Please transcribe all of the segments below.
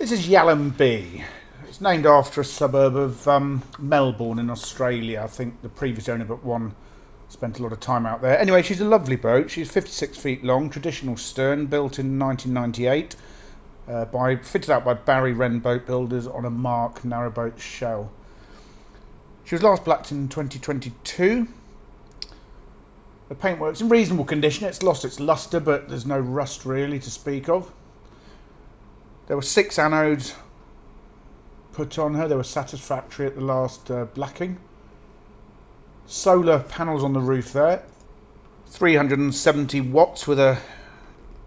This is Yallambie. It's named after a suburb of Melbourne in Australia. I think the previous owner but one spent a lot of time out there. Anyway, she's a lovely boat. She's 56 feet long, traditional stern, built in 1998, fitted out by Wren boat builders on a Marque Narrowboats shell. She was last blacked in 2022. The paintwork's in reasonable condition. It's lost its lustre, but there's no rust really to speak of. There were 6 anodes put on her. They were satisfactory at the last blacking. Solar panels on the roof there. 370 watts with a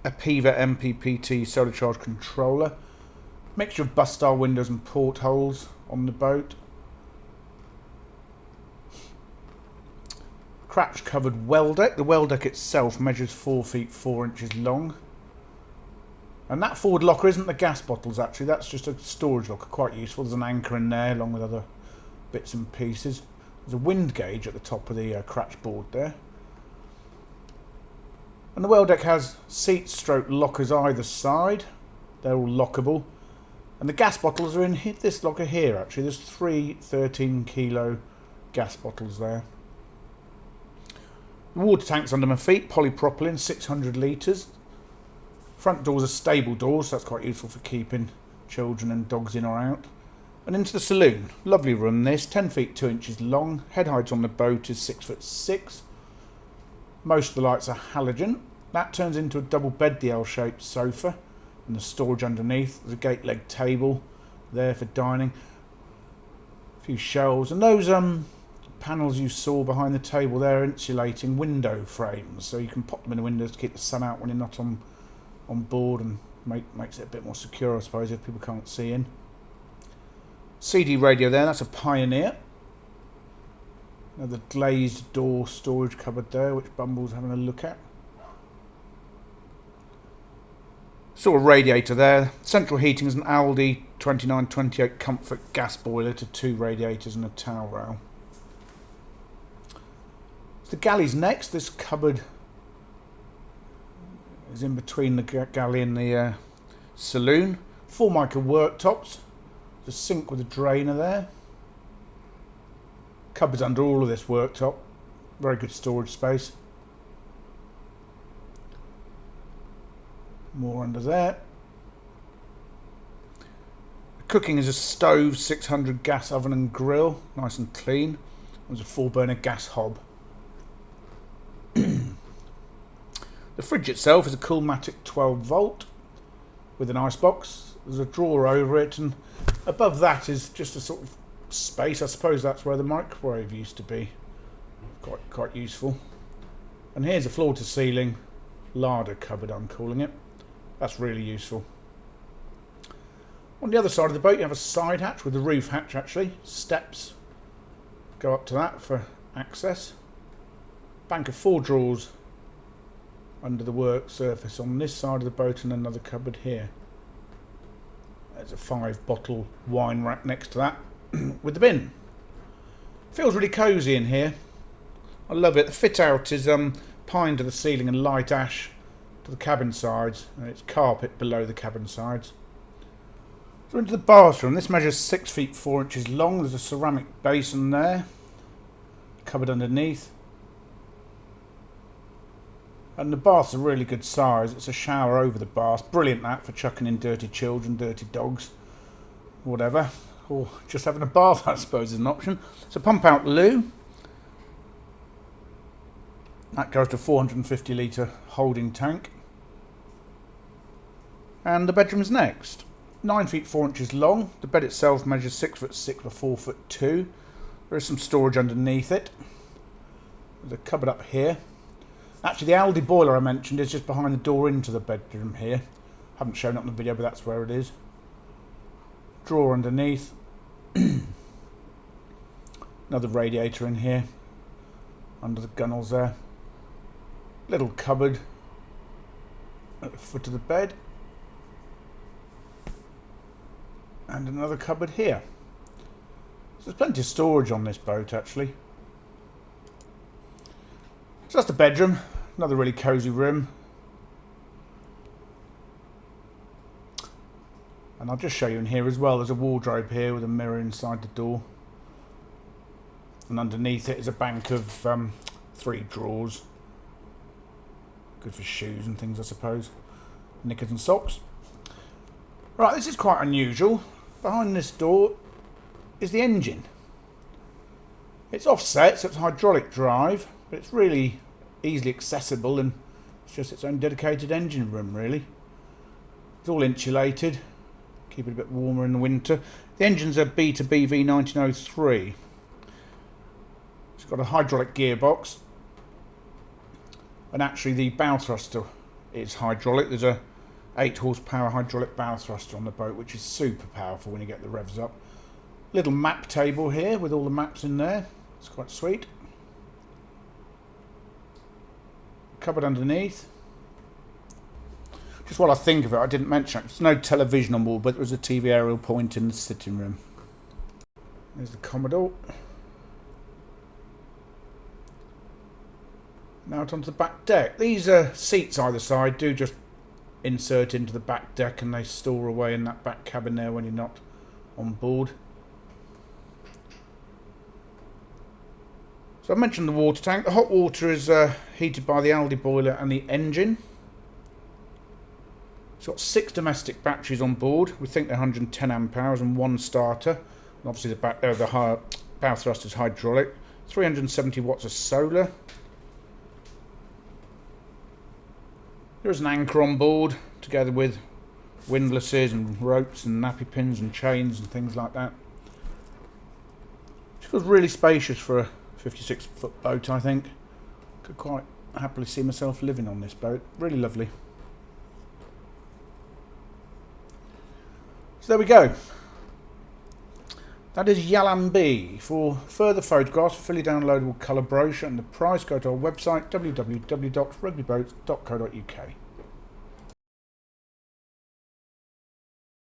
Piva MPPT solar charge controller. Mixture of bus style windows and portholes on the boat. Cratch covered well deck. The well deck itself measures 4 feet 4 inches long. And that forward locker isn't the gas bottles actually, that's just a storage locker, quite useful. There's an anchor in there along with other bits and pieces. There's a wind gauge at the top of the cratch board there. And the well deck has seat stroke lockers either side. They're all lockable. And the gas bottles are in this locker here actually. There's 3 13 kilo gas bottles there. The water tank's under my feet, polypropylene, 600 litres. Front doors are stable doors, so that's quite useful for keeping children and dogs in or out. And into the saloon. Lovely room this, 10 feet 2 inches long. Head height on the boat is 6 foot 6. Most of the lights are halogen. That turns into a double bed, the L-shaped sofa. And the storage underneath. There's a gate leg table there for dining. A few shelves. And those panels you saw behind the table there are insulating window frames. So you can pop them in the windows to keep the sun out when you're not on board, and makes it a bit more secure, I suppose, if people can't see in. CD radio there, that's a Pioneer. Another glazed door storage cupboard there, which Bumble's having a look at. Sort of radiator there. Central heating is an Aldi 2928 Comfort gas boiler to 2 radiators and a towel rail. So the galley's next. This cupboard is in between the galley and the saloon. 4 Marque worktops. There's a sink with a drainer there. Cupboards under all of this worktop. Very good storage space. More under there. The cooking is a stove, 600 gas oven and grill. Nice and clean. There's a 4-burner gas hob. The fridge itself is a Coolmatic 12 volt with an ice box. There's a drawer over it, and above that is just a sort of space. I suppose that's where the microwave used to be. Quite useful. And here's a floor to ceiling larder cupboard, I'm calling it. That's really useful. On the other side of the boat you have a side hatch with a roof hatch actually. Steps go up to that for access. Bank of 4 drawers under the work surface on this side of the boat, and another cupboard here. There's a 5-bottle wine rack next to that with the bin. Feels really cosy in here. I love it. The fit out is pine to the ceiling and light ash to the cabin sides, and it's carpet below the cabin sides. So into the bathroom. This measures 6 feet 4 inches long. There's a ceramic basin there, cupboard underneath. And the bath's a really good size. It's a shower over the bath. Brilliant that for chucking in dirty children, dirty dogs, whatever. Or just having a bath, I suppose, is an option. So pump out loo. That goes to a 450 litre holding tank. And the bedroom's next. 9 feet 4 inches long. The bed itself measures 6 foot 6 by 4 foot 2. There is some storage underneath it. There's a cupboard up here. Actually, the Aldi boiler I mentioned is just behind the door into the bedroom here. Haven't shown it on the video, but that's where it is. Drawer underneath. Another radiator in here. Under the gunnels there. Little cupboard at the foot of the bed. And another cupboard here. So there's plenty of storage on this boat actually. So that's the bedroom. Another really cosy room. And I'll just show you in here as well. There's a wardrobe here with a mirror inside the door. And underneath it is a bank of 3 drawers. Good for shoes and things, I suppose. Knickers and socks. Right, this is quite unusual. Behind this door is the engine. It's offset, so it's hydraulic drive, but it's really easily accessible, and it's just its own dedicated engine room, really. It's all insulated, keep it a bit warmer in the winter. The engine's a B2BV 1903. It's got a hydraulic gearbox, and actually the bow thruster is hydraulic. There's a 8 horsepower hydraulic bow thruster on the boat, which is super powerful when you get the revs up. Little map table here with all the maps in there. It's quite sweet. Cupboard underneath. Just while I think of it, I didn't mention it. There's no television on board, but there was a TV aerial point in the sitting room. There's the Commodore. Now out onto the back deck. These seats either side do just insert into the back deck, and they store away in that back cabin there when you're not on board. So I mentioned the water tank. The hot water is heated by the Aldi boiler and the engine. It's got 6 domestic batteries on board. We think they're 110 amp hours and 1 starter. And obviously the bow thrust is hydraulic. 370 watts of solar. There's an anchor on board, together with windlasses and ropes and nappy pins and chains and things like that. It feels really spacious for a 56-foot boat, I think. Could quite happily see myself living on this boat. Really lovely. So there we go. That is Yallambie. For further photographs, a fully downloadable colour brochure and the price, go to our website www.rugbyboats.co.uk.